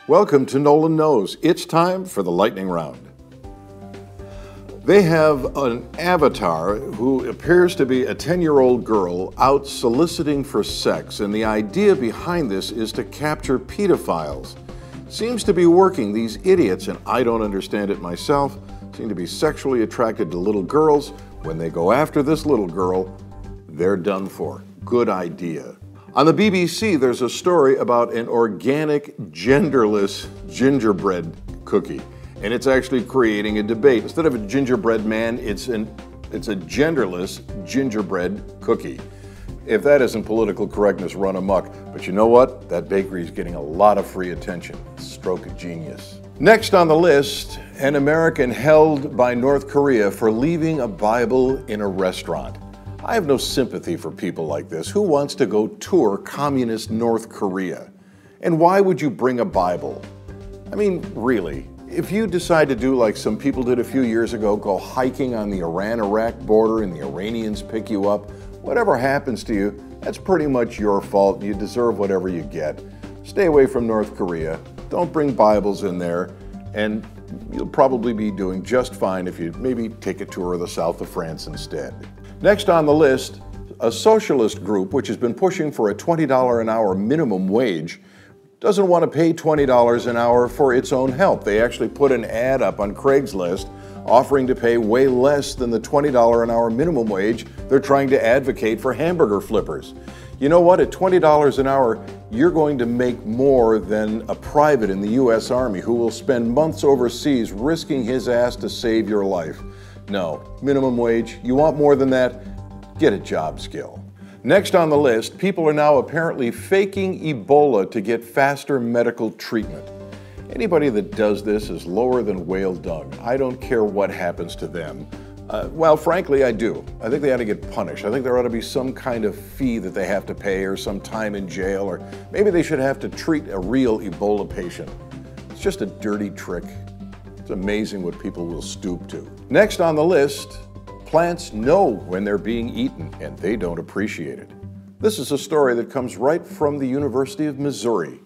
Welcome to Nolan Knows. It's time for the lightning round. They have an avatar who appears to be a 10-year-old girl out soliciting for sex, and the idea behind this is to capture pedophiles. Seems to be working. These idiots, and I don't understand it myself, seem to be sexually attracted to little girls. When they go after this little girl, they're done for. Good idea. On the BBC, there's a story about an organic, genderless gingerbread cookie, and it's actually creating a debate. Instead of a gingerbread man, it's a genderless gingerbread cookie. If that isn't political correctness run amok, but you know what? That bakery is getting a lot of free attention. Stroke of genius. Next on the list, an American held by North Korea for leaving a Bible in a restaurant. I have no sympathy for people like this. Who wants to go tour communist North Korea? And why would you bring a Bible? I mean, really, if you decide to do like some people did a few years ago, go hiking on the Iran-Iraq border and the Iranians pick you up, whatever happens to you, that's pretty much your fault. You deserve whatever you get. Stay away from North Korea. Don't bring Bibles in there, and you'll probably be doing just fine if you maybe take a tour of the south of France instead. Next on the list, a socialist group which has been pushing for a $20 an hour minimum wage doesn't want to pay $20 an hour for its own help. They actually put an ad up on Craigslist offering to pay way less than the $20 an hour minimum wage they're trying to advocate for hamburger flippers. You know what? At $20 an hour, you're going to make more than a private in the U.S. Army who will spend months overseas risking his ass to save your life. No, minimum wage, you want more than that? Get a job skill. Next on the list, people are now apparently faking Ebola to get faster medical treatment. Anybody that does this is lower than whale dung. I don't care what happens to them. Well, frankly, I do. I think they ought to get punished. I think there ought to be some kind of fee that they have to pay or some time in jail, or maybe they should have to treat a real Ebola patient. It's just a dirty trick. It's amazing what people will stoop to. Next on the list, plants know when they're being eaten, and they don't appreciate it. This is a story that comes right from the University of Missouri.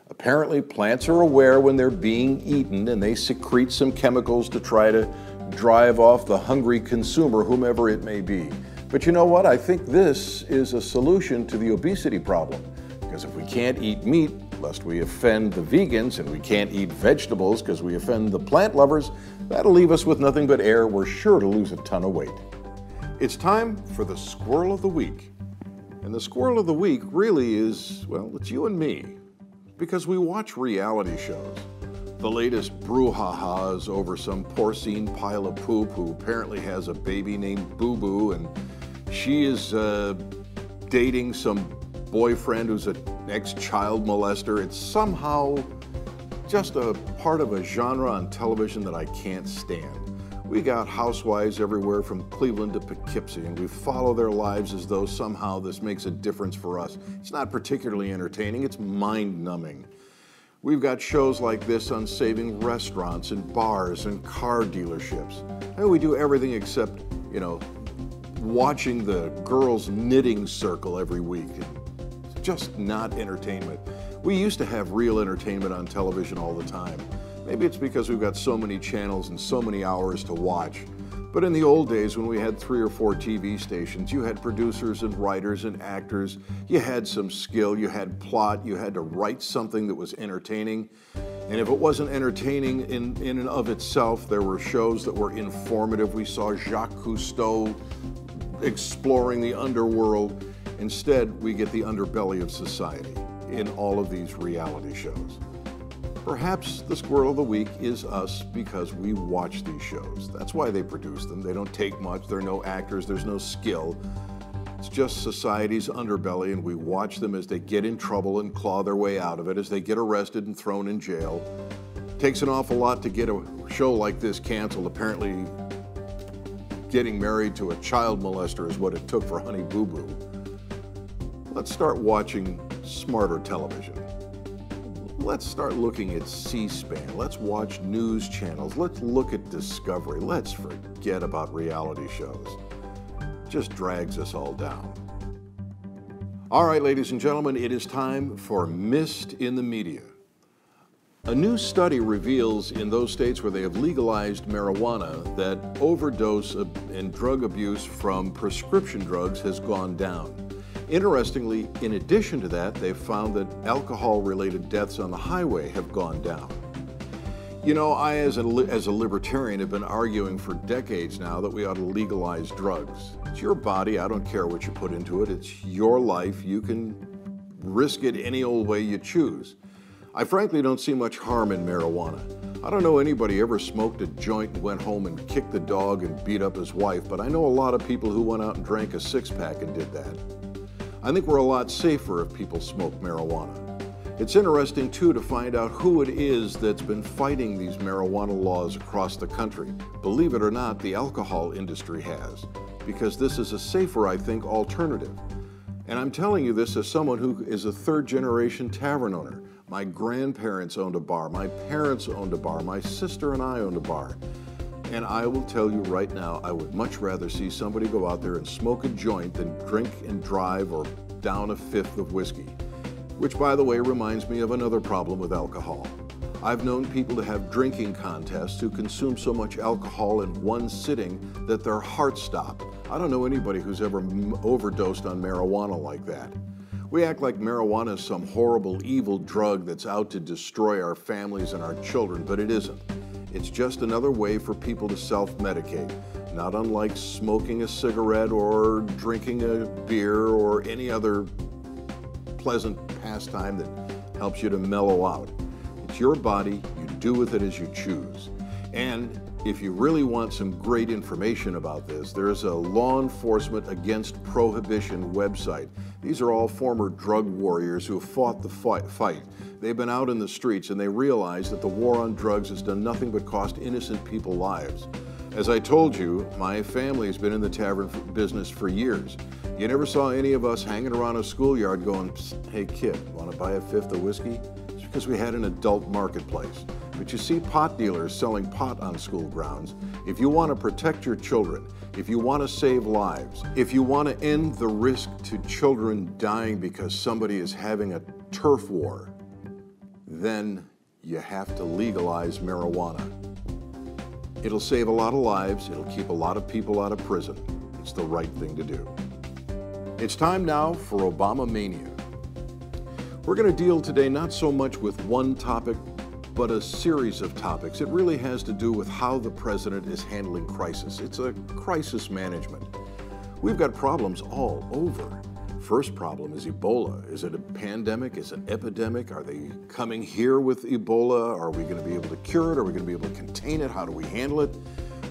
Apparently, plants are aware when they're being eaten, and they secrete some chemicals to try to drive off the hungry consumer, whomever it may be. But you know what? I think this is a solution to the obesity problem. Because if we can't eat meat, lest we offend the vegans, and we can't eat vegetables because we offend the plant lovers, that'll leave us with nothing but air. We're sure to lose a ton of weight. It's time for the Squirrel of the Week. And the Squirrel of the Week really is, well, it's you and me. Because we watch reality shows. The latest brouhaha is over some porcine pile of poop who apparently has a baby named Boo Boo, and she is dating some boyfriend who's an ex-child molester. It's somehow just a part of a genre on television that I can't stand. We got housewives everywhere from Cleveland to Poughkeepsie, and we follow their lives as though somehow this makes a difference for us. It's not particularly entertaining, it's mind-numbing. We've got shows like this on saving restaurants and bars and car dealerships. And we do everything except, watching the girls' knitting circle every week. It's just not entertainment. We used to have real entertainment on television all the time. Maybe it's because we've got so many channels and so many hours to watch. But in the old days, when we had 3 or 4 TV stations, you had producers and writers and actors. You had some skill, you had plot, you had to write something that was entertaining. And if it wasn't entertaining in and of itself, there were shows that were informative. We saw Jacques Cousteau exploring the underworld. Instead, we get the underbelly of society in all of these reality shows. Perhaps the Squirrel of the Week is us because we watch these shows. That's why they produce them. They don't take much. There are no actors. There's no skill. It's just society's underbelly, and we watch them as they get in trouble and claw their way out of it, as they get arrested and thrown in jail. It takes an awful lot to get a show like this canceled. Apparently, getting married to a child molester is what it took for Honey Boo Boo. Let's start watching smarter television. Let's start looking at C-SPAN. Let's watch news channels. Let's look at Discovery. Let's forget about reality shows. It just drags us all down. All right, ladies and gentlemen, it is time for Missed in the Media. A new study reveals in those states where they have legalized marijuana that overdose and drug abuse from prescription drugs has gone down. Interestingly, in addition to that, they've found that alcohol-related deaths on the highway have gone down. You know, I, as a libertarian, have been arguing for decades now that we ought to legalize drugs. It's your body. I don't care what you put into it. It's your life. You can risk it any old way you choose. I frankly don't see much harm in marijuana. I don't know anybody ever smoked a joint and went home and kicked the dog and beat up his wife, but I know a lot of people who went out and drank a six-pack and did that. I think we're a lot safer if people smoke marijuana. It's interesting, too, to find out who it is that's been fighting these marijuana laws across the country. Believe it or not, the alcohol industry has, because this is a safer, I think, alternative. And I'm telling you this as someone who is a third-generation tavern owner. My grandparents owned a bar, my parents owned a bar, my sister and I owned a bar. And I will tell you right now, I would much rather see somebody go out there and smoke a joint than drink and drive or down a fifth of whiskey. Which, by the way, reminds me of another problem with alcohol. I've known people to have drinking contests who consume so much alcohol in one sitting that their hearts stop. I don't know anybody who's ever overdosed on marijuana like that. We act like marijuana is some horrible, evil drug that's out to destroy our families and our children, but it isn't. It's just another way for people to self-medicate, not unlike smoking a cigarette or drinking a beer or any other pleasant pastime that helps you to mellow out. It's your body, you do with it as you choose. And if you really want some great information about this, there's a Law Enforcement Against Prohibition website. These are all former drug warriors who have fought the fight. They've been out in the streets and they realize that the war on drugs has done nothing but cost innocent people lives. As I told you, my family has been in the tavern business for years. You never saw any of us hanging around a schoolyard going, "Hey kid, want to buy a fifth of whiskey?" It's because we had an adult marketplace. But you see pot dealers selling pot on school grounds. If you want to protect your children, if you want to save lives, if you want to end the risk to children dying because somebody is having a turf war, then you have to legalize marijuana. It'll save a lot of lives, it'll keep a lot of people out of prison. It's the right thing to do. It's time now for Obamamania. We're going to deal today not so much with one topic, but a series of topics. It really has to do with how the president is handling crisis. It's a crisis management. We've got problems all over. First problem is Ebola. Is it a pandemic? Is it an epidemic? Are they coming here with Ebola? Are we going to be able to cure it? Are we going to be able to contain it? How do we handle it?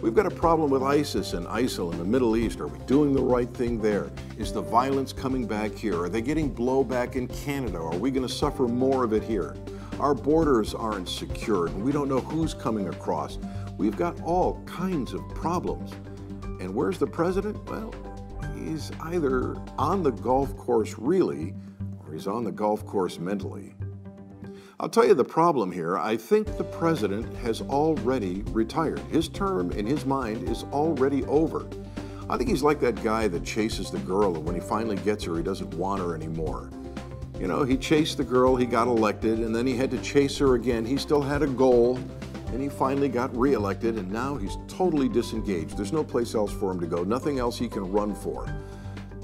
We've got a problem with ISIS and ISIL in the Middle East. Are we doing the right thing there? Is the violence coming back here? Are they getting blowback in Canada? Are we going to suffer more of it here? Our borders aren't secured and we don't know who's coming across. We've got all kinds of problems. And where's the president? Well, he's either on the golf course really, or he's on the golf course mentally. I'll tell you the problem here. I think the president has already retired. His term, in his mind, is already over. I think he's like that guy that chases the girl, and when he finally gets her, he doesn't want her anymore. You know, he chased the girl, he got elected, and then he had to chase her again. He still had a goal, and he finally got reelected, and now he's totally disengaged. There's no place else for him to go, nothing else he can run for.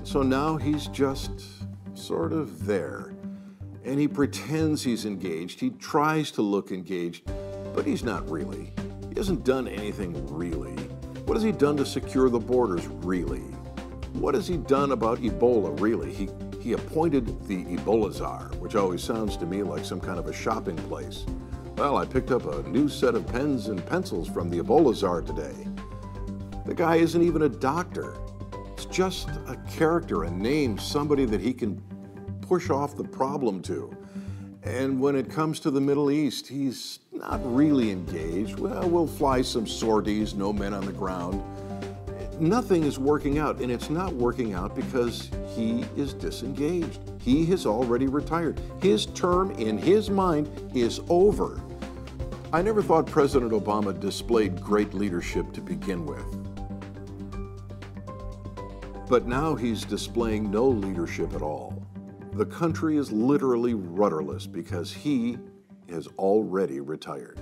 So now he's just sort of there. And he pretends he's engaged. He tries to look engaged, but he's not really. He hasn't done anything really. What has he done to secure the borders really? What has he done about Ebola really? He appointed the Ebola czar, which always sounds to me like some kind of a shopping place. Well, I picked up a new set of pens and pencils from the Ebola czar today. The guy isn't even a doctor. It's just a character, a name, somebody that he can push off the problem to. And when it comes to the Middle East, he's not really engaged. Well, we'll fly some sorties, no men on the ground. Nothing is working out, and it's not working out because he is disengaged. He has already retired. His term, in his mind, is over. I never thought President Obama displayed great leadership to begin with. But now he's displaying no leadership at all. The country is literally rudderless because he has already retired.